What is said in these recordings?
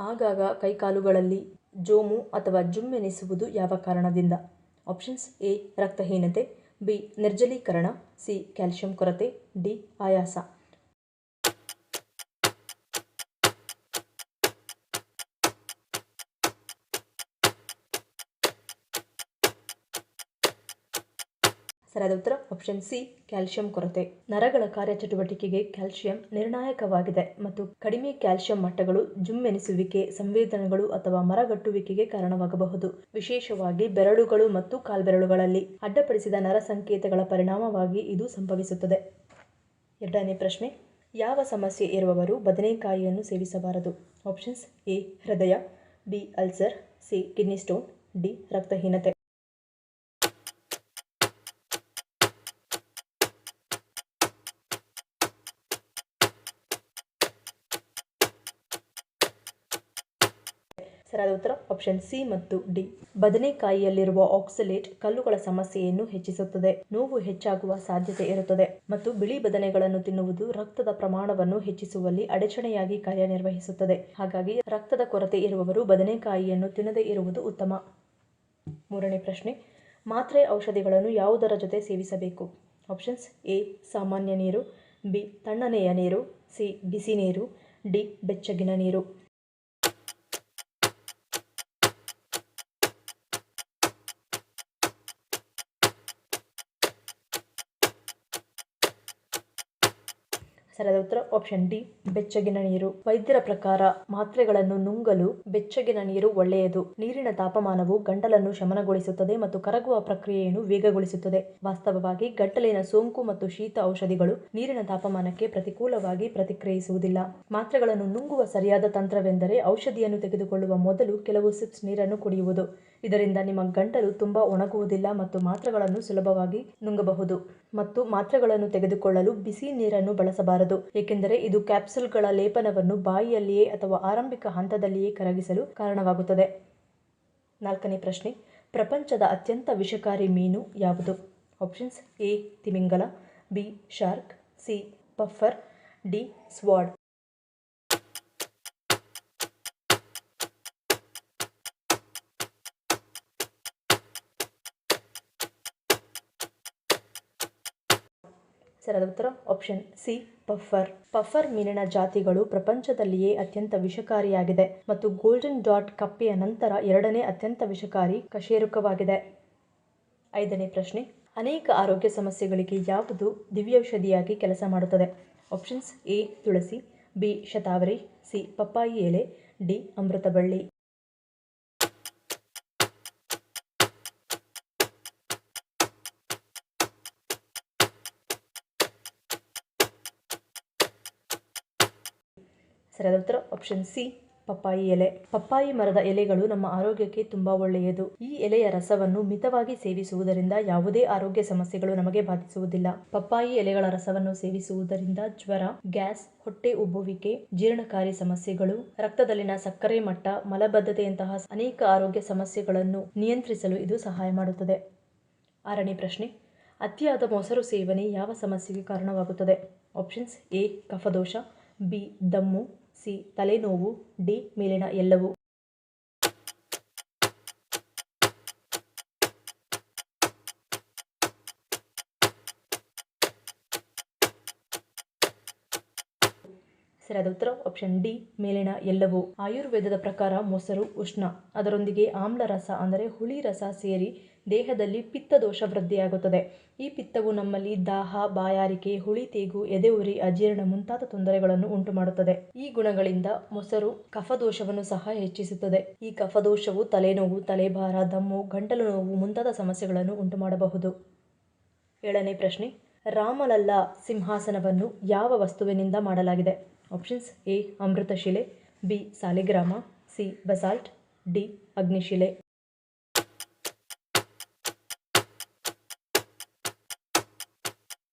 ಆಗಾಗ ಕೈಕಾಲುಗಳಲ್ಲಿ ಜೋಮು ಅಥವಾ ಜುಮ್ಮೆನಿಸುವುದು ಯಾವ ಕಾರಣದಿಂದ? Options: A. ರಕ್ತಹೀನತೆ, ಬಿ. ನಿರ್ಜಲೀಕರಣ, ಸಿ. ಕ್ಯಾಲ್ಸಿಯಂ ಕೊರತೆ, ಡಿ. ಆಯಾಸ. ಸರಿಯಾದ ಉತ್ತರ ಆಪ್ಷನ್ ಸಿ. ಕ್ಯಾಲ್ಸಿಯಂ ಕೊರತೆ. ನರಗಳ ಕಾರ್ಯಚಟುವಟಿಕೆಗೆ ಕ್ಯಾಲ್ಸಿಯಂ ನಿರ್ಣಾಯಕವಾಗಿದೆ ಮತ್ತು ಕಡಿಮೆ ಕ್ಯಾಲ್ಸಿಯಂ ಮಟ್ಟಗಳು ಜುಮ್ಮೆನಿಸುವಿಕೆ, ಸಂವೇದನೆಗಳು ಅಥವಾ ಮರಗಟ್ಟುವಿಕೆಗೆ ಕಾರಣವಾಗಬಹುದು. ವಿಶೇಷವಾಗಿ ಬೆರಳುಗಳು ಮತ್ತು ಕಾಲ್ಬೆರಳುಗಳಲ್ಲಿ ಅಡ್ಡಿಪಡಿಸಿದ ನರ ಸಂಕೇತಗಳ ಪರಿಣಾಮವಾಗಿ ಇದು ಸಂಭವಿಸುತ್ತದೆ. ಎರಡನೇ ಪ್ರಶ್ನೆ: ಯಾವ ಸಮಸ್ಯೆ ಇರುವವರು ಬದನೆಕಾಯಿಯನ್ನು ಸೇವಿಸಬಾರದು? Options: A. ಹೃದಯ, B. Ulcer, C. Kidney stone, D. ರಕ್ತಹೀನತೆ. ಸರಿಯಾದ ಉತ್ತರ ಆಪ್ಷನ್ ಸಿ ಮತ್ತು ಡಿ. ಬದನೆಕಾಯಿಯಲ್ಲಿರುವ ಆಕ್ಸಲೇಟ್ ಕಲ್ಲುಗಳ ಸಮಸ್ಯೆಯನ್ನು ಹೆಚ್ಚಿಸುತ್ತದೆ, ನೋವು ಹೆಚ್ಚಾಗುವ ಸಾಧ್ಯತೆ ಇರುತ್ತದೆ ಮತ್ತು ಬಿಳಿ ಬದನೆಗಳನ್ನು ತಿನ್ನುವುದು ರಕ್ತದ ಪ್ರಮಾಣವನ್ನು ಹೆಚ್ಚಿಸುವಲ್ಲಿ ಅಡಚಣೆಯಾಗಿ ಕಾರ್ಯನಿರ್ವಹಿಸುತ್ತದೆ. ಹಾಗಾಗಿ ರಕ್ತದ ಕೊರತೆ ಇರುವವರು ಬದನೆಕಾಯಿಯನ್ನು ತಿನ್ನದೇ ಇರುವುದು ಉತ್ತಮ. ಮೂರನೇ ಪ್ರಶ್ನೆ: ಮಾತ್ರೆ ಔಷಧಿಗಳನ್ನು ಯಾವುದರ ಜೊತೆ ಸೇವಿಸಬೇಕು? Options: A. ಸಾಮಾನ್ಯ ನೀರು, ಬಿ. ತಣ್ಣನೆಯ ನೀರು, ಸಿ. ಬಿಸಿ ನೀರು, ಡಿ. ಬೆಚ್ಚಗಿನ ನೀರು. ಸರಿಯಾದ ಉತ್ತರ ಆಪ್ಷನ್ ಡಿ. ಬೆಚ್ಚಗಿನ ನೀರು. ವೈದ್ಯರ ಪ್ರಕಾರ ಮಾತ್ರೆಗಳನ್ನು ನುಂಗಲು ಬೆಚ್ಚಗಿನ ನೀರು ಒಳ್ಳೆಯದು. ನೀರಿನ ತಾಪಮಾನವು ಗಂಟಲನ್ನು ಶಮನಗೊಳಿಸುತ್ತದೆ ಮತ್ತು ಕರಗುವ ಪ್ರಕ್ರಿಯೆಯನ್ನು ವೇಗಗೊಳಿಸುತ್ತದೆ. ವಾಸ್ತವವಾಗಿ ಗಂಟಲಿನ ಸೋಂಕು ಮತ್ತು ಶೀತ ಔಷಧಿಗಳು ನೀರಿನ ತಾಪಮಾನಕ್ಕೆ ಪ್ರತಿಕೂಲವಾಗಿ ಪ್ರತಿಕ್ರಿಯಿಸುವುದಿಲ್ಲ. ಮಾತ್ರೆಗಳನ್ನು ನುಂಗುವ ಸರಿಯಾದ ತಂತ್ರವೆಂದರೆ ಔಷಧಿಯನ್ನು ತೆಗೆದುಕೊಳ್ಳುವ ಮೊದಲು ಕೆಲವು ಸಿಪ್ಸ್ ನೀರನ್ನು ಕುಡಿಯುವುದು. ಇದರಿಂದ ನಿಮ್ಮ ಗಂಟಲು ತುಂಬಾ ಒಣಗುವುದಿಲ್ಲ ಮತ್ತು ಮಾತ್ರೆಗಳನ್ನು ಸುಲಭವಾಗಿ ನುಂಗಬಹುದು. ಮತ್ತು ಮಾತ್ರೆಗಳನ್ನು ತೆಗೆದುಕೊಳ್ಳಲು ಬಿಸಿ ನೀರನ್ನು ಬಳಸಬಾರದು, ಏಕೆಂದರೆ ಇದು ಕ್ಯಾಪ್ಸೂಲ್ಗಳ ಲೇಪನವನ್ನು ಬಾಯಿಯಲ್ಲಿಯೇ ಅಥವಾ ಆರಂಭಿಕ ಹಂತದಲ್ಲಿಯೇ ಕರಗಿಸಲು ಕಾರಣವಾಗುತ್ತದೆ. ನಾಲ್ಕನೇ ಪ್ರಶ್ನೆ: ಪ್ರಪಂಚದ ಅತ್ಯಂತ ವಿಷಕಾರಿ ಮೀನು ಯಾವುದು? Options: A. ತಿಮಿಂಗಲ, B. Shark, C. Puffer, D. Sword. ಸರಿಯಾದ ಉತ್ತರ ಆಪ್ಷನ್ ಸಿ. ಪಫರ್. ಪಫರ್ ಮೀನಿನ ಜಾತಿಗಳು ಪ್ರಪಂಚದಲ್ಲಿಯೇ ಅತ್ಯಂತ ವಿಷಕಾರಿಯಾಗಿದೆ ಮತ್ತು ಗೋಲ್ಡನ್ ಡಾಟ್ ಕಪ್ಪೆಯ ನಂತರ ಎರಡನೇ ಅತ್ಯಂತ ವಿಷಕಾರಿ ಕಶೇರುಕವಾಗಿದೆ. ಐದನೇ ಪ್ರಶ್ನೆ: ಅನೇಕ ಆರೋಗ್ಯ ಸಮಸ್ಯೆಗಳಿಗೆ ಯಾವುದು ದಿವ್ಯೌಷಧಿಯಾಗಿ ಕೆಲಸ ಮಾಡುತ್ತದೆ? Options: A. ತುಳಸಿ, ಬಿ. ಶತಾವರಿ, ಸಿ. ಪಪ್ಪಾಯಿ ಎಲೆ, ಡಿ. ಅಮೃತಬಳ್ಳಿ. ಸರಿಯಾದ ಉತ್ತರ ಆಪ್ಷನ್ ಸಿ. ಪಪ್ಪಾಯಿ ಎಲೆ. ಪಪ್ಪಾಯಿ ಮರದ ಎಲೆಗಳು ನಮ್ಮ ಆರೋಗ್ಯಕ್ಕೆ ತುಂಬಾ ಒಳ್ಳೆಯದು. ಈ ಎಲೆಯ ರಸವನ್ನು ಮಿತವಾಗಿ ಸೇವಿಸುವುದರಿಂದ ಯಾವುದೇ ಆರೋಗ್ಯ ಸಮಸ್ಯೆಗಳು ನಮಗೆ ಬಾಧಿಸುವುದಿಲ್ಲ. ಪಪ್ಪಾಯಿ ಎಲೆಗಳ ರಸವನ್ನು ಸೇವಿಸುವುದರಿಂದ ಜ್ವರ, ಗ್ಯಾಸ್, ಹೊಟ್ಟೆ ಉಬ್ಬುವಿಕೆ, ಜೀರ್ಣಕಾರಿ ಸಮಸ್ಯೆಗಳು, ರಕ್ತದಲ್ಲಿನ ಸಕ್ಕರೆ ಮಟ್ಟ, ಮಲಬದ್ಧತೆಯಂತಹ ಅನೇಕ ಆರೋಗ್ಯ ಸಮಸ್ಯೆಗಳನ್ನು ನಿಯಂತ್ರಿಸಲು ಇದು ಸಹಾಯ ಮಾಡುತ್ತದೆ. ಆರನೇ ಪ್ರಶ್ನೆ: ಅತಿಯಾದ ಮೊಸರು ಸೇವನೆ ಯಾವ ಸಮಸ್ಯೆಗೆ ಕಾರಣವಾಗುತ್ತದೆ? Options: A. ಕಫದೋಷ, ಬಿ. ದಮ್ಮು, ಸಿ. ತಲೆನೋವು, ಡಿ. ಮೇಲಿನ ಎಲ್ಲವೂ. ಸರಿಯಾದ ಉತ್ತರ ಆಪ್ಷನ್ ಡಿ. ಮೇಲಿನ ಎಲ್ಲವೂ. ಆಯುರ್ವೇದದ ಪ್ರಕಾರ ಮೊಸರು ಉಷ್ಣ, ಅದರೊಂದಿಗೆ ಆಮ್ಲ ರಸ ಅಂದರೆ ಹುಳಿ ರಸ ಸೇರಿ ದೇಹದಲ್ಲಿ ಪಿತ್ತ ದೋಷ ವೃದ್ಧಿಯಾಗುತ್ತದೆ. ಈ ಪಿತ್ತವು ನಮ್ಮಲ್ಲಿ ದಾಹ, ಬಾಯಾರಿಕೆ, ಹುಳಿ ತೇಗು, ಎದೆಉರಿ, ಅಜೀರ್ಣ ಮುಂತಾದ ತೊಂದರೆಗಳನ್ನು ಉಂಟುಮಾಡುತ್ತದೆ. ಈ ಗುಣಗಳಿಂದ ಮೊಸರು ಕಫದೋಷವನ್ನು ಸಹ ಹೆಚ್ಚಿಸುತ್ತದೆ. ಈ ಕಫದೋಷವು ತಲೆನೋವು, ತಲೆಭಾರ, ದಮ್ಮು, ಗಂಟಲು ನೋವು ಮುಂತಾದ ಸಮಸ್ಯೆಗಳನ್ನು ಉಂಟುಮಾಡಬಹುದು. ಏಳನೇ ಪ್ರಶ್ನೆ: ರಾಮಲಲ್ಲಾ ಸಿಂಹಾಸನವನ್ನು ಯಾವ ವಸ್ತುವಿನಿಂದ ಮಾಡಲಾಗಿದೆ? Options: A. ಅಮೃತಶಿಲೆ, ಬಿ. ಸಾಲಿಗ್ರಾಮ, ಸಿ. Basalt, D. ಅಗ್ನಿಶಿಲೆ.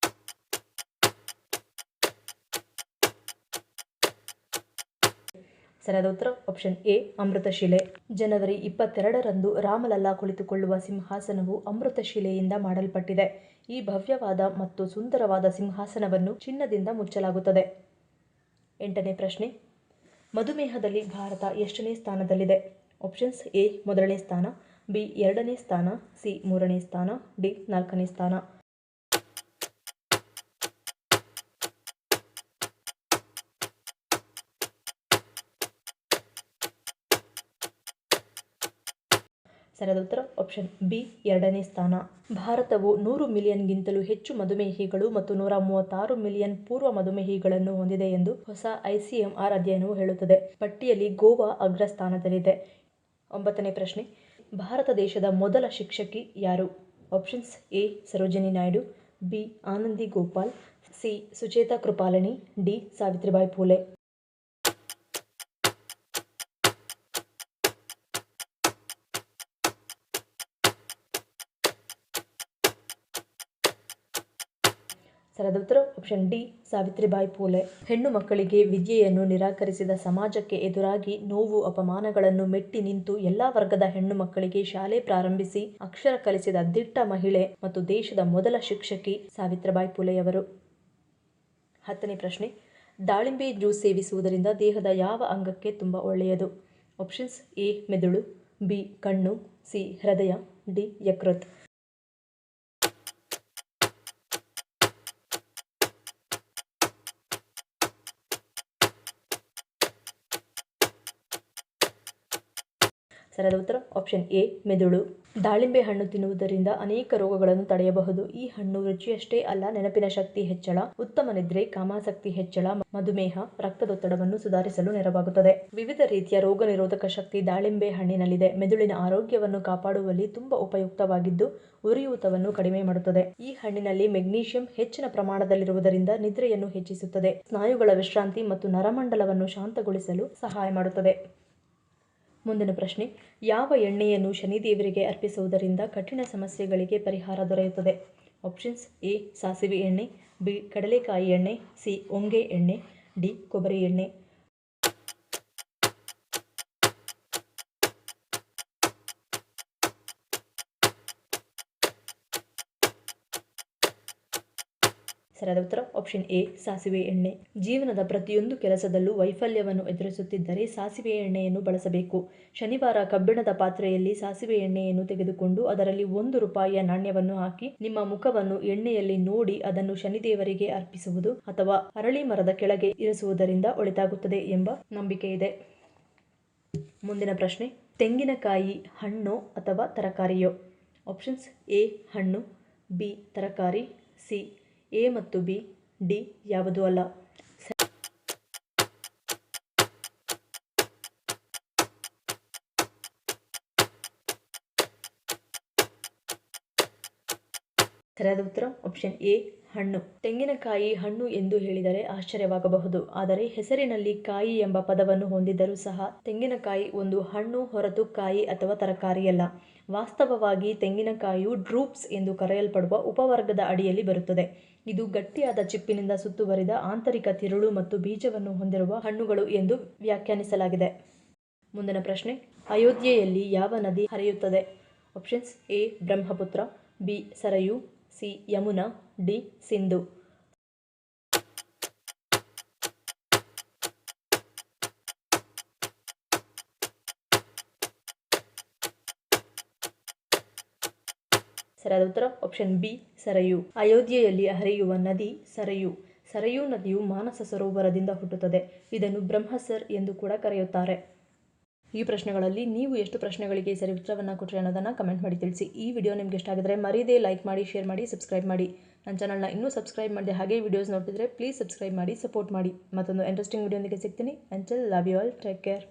ಸರಿಯಾದ ಉತ್ತರ ಆಪ್ಷನ್ ಎ. ಅಮೃತಶಿಲೆ. ಜನವರಿ 22ರಂದು ರಾಮಲಲ್ಲಾ ಕುಳಿತುಕೊಳ್ಳುವ ಸಿಂಹಾಸನವು ಅಮೃತಶಿಲೆಯಿಂದ ಮಾಡಲ್ಪಟ್ಟಿದೆ. ಈ ಭವ್ಯವಾದ ಮತ್ತು ಸುಂದರವಾದ ಸಿಂಹಾಸನವನ್ನು ಚಿನ್ನದಿಂದ ಮುಚ್ಚಲಾಗುತ್ತದೆ. 8ನೇ ಪ್ರಶ್ನೆ: ಮಧುಮೇಹದಲ್ಲಿ ಭಾರತ ಎಷ್ಟನೇ ಸ್ಥಾನದಲ್ಲಿದೆ? ಆಪ್ಷನ್ಸ್: ಎ ಮೊದಲನೇ ಸ್ಥಾನ, ಬಿ ಎರಡನೇ ಸ್ಥಾನ, ಸಿ ಮೂರನೇ ಸ್ಥಾನ, ಡಿ ನಾಲ್ಕನೇ ಸ್ಥಾನ. ಸರಿಯಾದ ಉತ್ತರ ಆಪ್ಷನ್ ಬಿ ಎರಡನೇ ಸ್ಥಾನ. ಭಾರತವು 100 ಮಿಲಿಯನ್ಗಿಂತಲೂ ಹೆಚ್ಚು ಮಧುಮೇಹಿಗಳು ಮತ್ತು 136 ಮಿಲಿಯನ್ ಪೂರ್ವ ಮಧುಮೇಹಿಗಳನ್ನು ಹೊಂದಿದೆ ಎಂದು ಹೊಸ ICMR ಅಧ್ಯಯನವು ಹೇಳುತ್ತದೆ. ಪಟ್ಟಿಯಲ್ಲಿ ಗೋವಾ ಅಗ್ರಸ್ಥಾನದಲ್ಲಿದೆ. 9ನೇ ಪ್ರಶ್ನೆ. ಭಾರತ ದೇಶದ ಮೊದಲ ಶಿಕ್ಷಕಿ ಯಾರು? Options: A Sarojini Naidu, B Anandi Gopal, C Sucheta Kripalani, D Savitribai Phule. ಸರಿಯಾದ ಉತ್ತರ ಆಪ್ಷನ್ ಡಿ ಸಾವಿತ್ರಿಬಾಯಿ ಫೂಲೆ. ಹೆಣ್ಣು ಮಕ್ಕಳಿಗೆ ವಿದ್ಯೆಯನ್ನು ನಿರಾಕರಿಸಿದ ಸಮಾಜಕ್ಕೆ ಎದುರಾಗಿ ನೋವು ಅಪಮಾನಗಳನ್ನು ಮೆಟ್ಟಿ ನಿಂತು ಎಲ್ಲಾ ವರ್ಗದ ಹೆಣ್ಣು ಮಕ್ಕಳಿಗೆ ಶಾಲೆ ಪ್ರಾರಂಭಿಸಿ ಅಕ್ಷರ ಕಲಿಸಿದ ದಿಟ್ಟ ಮಹಿಳೆ ಮತ್ತು ದೇಶದ ಮೊದಲ ಶಿಕ್ಷಕಿ ಸಾವಿತ್ರಿಬಾಯಿ ಫೂಲೆಯವರು. 10ನೇ ಪ್ರಶ್ನೆ. ದಾಳಿಂಬೆ ಜ್ಯೂಸ್ ಸೇವಿಸುವುದರಿಂದ ದೇಹದ ಯಾವ ಅಂಗಕ್ಕೆ ತುಂಬ ಒಳ್ಳೆಯದು? ಆಪ್ಷನ್ಸ್: ಎ ಮೆದುಳು, ಬಿ ಕಣ್ಣು, ಸಿ ಹೃದಯ, ಡಿ ಯಕೃತ್. ಸರಿಯಾದ ಉತ್ತರ ಆಪ್ಷನ್ ಎ ಮೆದುಳು. ದಾಳಿಂಬೆ ಹಣ್ಣು ತಿನ್ನುವುದರಿಂದ ಅನೇಕ ರೋಗಗಳನ್ನು ತಡೆಯಬಹುದು. ಈ ಹಣ್ಣು ರುಚಿಯಷ್ಟೇ ಅಲ್ಲ, ನೆನಪಿನ ಶಕ್ತಿ ಹೆಚ್ಚಳ, ಉತ್ತಮ ನಿದ್ರೆ, ಕಾಮಾಸಕ್ತಿ ಹೆಚ್ಚಳ, ಮಧುಮೇಹ, ರಕ್ತದೊತ್ತಡವನ್ನು ಸುಧಾರಿಸಲು ನೆರವಾಗುತ್ತದೆ. ವಿವಿಧ ರೀತಿಯ ರೋಗ ನಿರೋಧಕ ಶಕ್ತಿ ದಾಳಿಂಬೆ ಹಣ್ಣಿನಲ್ಲಿದೆ. ಮೆದುಳಿನ ಆರೋಗ್ಯವನ್ನು ಕಾಪಾಡುವಲ್ಲಿ ತುಂಬಾ ಉಪಯುಕ್ತವಾಗಿದ್ದು ಉರಿಯೂತವನ್ನು ಕಡಿಮೆ ಮಾಡುತ್ತದೆ. ಈ ಹಣ್ಣಿನಲ್ಲಿ ಮೆಗ್ನೀಷಿಯಂ ಹೆಚ್ಚಿನ ಪ್ರಮಾಣದಲ್ಲಿರುವುದರಿಂದ ನಿದ್ರೆಯನ್ನು ಹೆಚ್ಚಿಸುತ್ತದೆ, ಸ್ನಾಯುಗಳ ವಿಶ್ರಾಂತಿ ಮತ್ತು ನರಮಂಡಲವನ್ನು ಶಾಂತಗೊಳಿಸಲು ಸಹಾಯ ಮಾಡುತ್ತದೆ. ಮುಂದಿನ ಪ್ರಶ್ನೆ. ಯಾವ ಎಣ್ಣೆಯನ್ನು ಶನಿದೇವರಿಗೆ ಅರ್ಪಿಸುವುದರಿಂದ ಕಠಿಣ ಸಮಸ್ಯೆಗಳಿಗೆ ಪರಿಹಾರ ದೊರೆಯುತ್ತದೆ? ಆಪ್ಷನ್ಸ್: ಎ ಸಾಸಿವೆ ಎಣ್ಣೆ, ಬಿ ಕಡಲೆಕಾಯಿ ಎಣ್ಣೆ, ಸಿ ಹೊಂಗೆ ಎಣ್ಣೆ, ಡಿ ಕೊಬ್ಬರಿ ಎಣ್ಣೆ. ಸರಿಯಾದ ಉತ್ತರ ಆಪ್ಷನ್ ಎ ಸಾಸಿವೆ ಎಣ್ಣೆ. ಜೀವನದ ಪ್ರತಿಯೊಂದು ಕೆಲಸದಲ್ಲೂ ವೈಫಲ್ಯವನ್ನು ಎದುರಿಸುತ್ತಿದ್ದರೆ ಸಾಸಿವೆ ಎಣ್ಣೆಯನ್ನು ಬಳಸಬೇಕು. ಶನಿವಾರ ಕಬ್ಬಿಣದ ಪಾತ್ರೆಯಲ್ಲಿ ಸಾಸಿವೆ ಎಣ್ಣೆಯನ್ನು ತೆಗೆದುಕೊಂಡು ಅದರಲ್ಲಿ 1 ರೂಪಾಯಿಯ ನಾಣ್ಯವನ್ನು ಹಾಕಿ ನಿಮ್ಮ ಮುಖವನ್ನು ಎಣ್ಣೆಯಲ್ಲಿ ನೋಡಿ ಅದನ್ನು ಶನಿದೇವರಿಗೆ ಅರ್ಪಿಸುವುದು ಅಥವಾ ಅರಳಿ ಮರದ ಕೆಳಗೆ ಇರಿಸುವುದರಿಂದ ಒಳಿತಾಗುತ್ತದೆ ಎಂಬ ನಂಬಿಕೆ ಇದೆ. ಮುಂದಿನ ಪ್ರಶ್ನೆ. ತೆಂಗಿನಕಾಯಿ ಹಣ್ಣೋ ಅಥವಾ ತರಕಾರಿಯೋ? ಆಪ್ಷನ್ಸ್: ಎ ಹಣ್ಣು, ಬಿ ತರಕಾರಿ, ಸಿ ಎ ಮತ್ತು ಬಿ, ಡಿ ಯಾವುದೂ ಅಲ್ಲ. ಸರಿಯಾದ ಉತ್ತರ ಆಪ್ಷನ್ ಎ ಹಣ್ಣು. ತೆಂಗಿನಕಾಯಿ ಹಣ್ಣು ಎಂದು ಹೇಳಿದರೆ ಆಶ್ಚರ್ಯವಾಗಬಹುದು, ಆದರೆ ಹೆಸರಿನಲ್ಲಿ ಕಾಯಿ ಎಂಬ ಪದವನ್ನು ಹೊಂದಿದ್ದರೂ ಸಹ ತೆಂಗಿನಕಾಯಿ ಒಂದು ಹಣ್ಣು ಹೊರತು ಕಾಯಿ ಅಥವಾ ತರಕಾರಿಯಲ್ಲ. ವಾಸ್ತವವಾಗಿ ತೆಂಗಿನಕಾಯಿಯು ಡ್ರೂಪ್ಸ್ ಎಂದು ಕರೆಯಲ್ಪಡುವ ಉಪವರ್ಗದ ಅಡಿಯಲ್ಲಿ ಬರುತ್ತದೆ. ಇದು ಗಟ್ಟಿಯಾದ ಚಿಪ್ಪಿನಿಂದ ಸುತ್ತುವರಿದ ಆಂತರಿಕ ತಿರುಳು ಮತ್ತು ಬೀಜವನ್ನು ಹೊಂದಿರುವ ಹಣ್ಣುಗಳು ಎಂದು ವ್ಯಾಖ್ಯಾನಿಸಲಾಗಿದೆ. ಮುಂದಿನ ಪ್ರಶ್ನೆ. ಅಯೋಧ್ಯೆಯಲ್ಲಿ ಯಾವ ನದಿ ಹರಿಯುತ್ತದೆ? Options: A Brahmaputra, B Sarayu, C Yamuna, D Sindhu. ಸರಿಯಾದ ಉತ್ತರ ಆಪ್ಷನ್ ಬಿ ಸರಯೂ. ಅಯೋಧ್ಯೆಯಲ್ಲಿ ಹರಿಯುವ ನದಿ ಸರಯೂ. ಸರಯೂ ನದಿಯು ಮಾನಸ ಸರೋವರದಿಂದ ಹುಟ್ಟುತ್ತದೆ. ಇದನ್ನು ಬ್ರಹ್ಮಸರ್ ಎಂದು ಕೂಡ ಕರೆಯುತ್ತಾರೆ. ಈ ಪ್ರಶ್ನೆಗಳಲ್ಲಿ ನೀವು ಎಷ್ಟು ಪ್ರಶ್ನೆಗಳಿಗೆ ಸರಿ ಉತ್ತರವನ್ನು ಕೊಟ್ಟರೆ ಅನ್ನೋದನ್ನು ಕಮೆಂಟ್ ಮಾಡಿ ತಿಳಿಸಿ. ಈ ವಿಡಿಯೋ ನಿಮಗೆ ಇಷ್ಟ ಆಗಿದ್ರೆ ಮರೀದೇ ಲೈಕ್ ಮಾಡಿ, ಶೇರ್ ಮಾಡಿ, ಸಬ್ಸ್ಕ್ರೈಬ್ ಮಾಡಿ. ನನ್ನ ಚಾನಲ್ನ ಇನ್ನೂ ಸಬ್ಸ್ಕ್ರೈಬ್ ಮಾಡಿದೆ ಹಾಗೆ ವಿಡಿಯೋಸ್ ನೋಡ್ತಿದ್ರೆ ಪ್ಲೀಸ್ ಸಬ್ಸ್ಕ್ರೈಬ್ ಮಾಡಿ, ಸಪೋರ್ಟ್ ಮಾಡಿ. ಮತ್ತೊಂದು ಇಂಟ್ರೆಸ್ಟಿಂಗ್ ವಿಡಿಯೋದೊಂದಿಗೆ ಸಿಗ್ತೀನಿ. Until love you all, take care.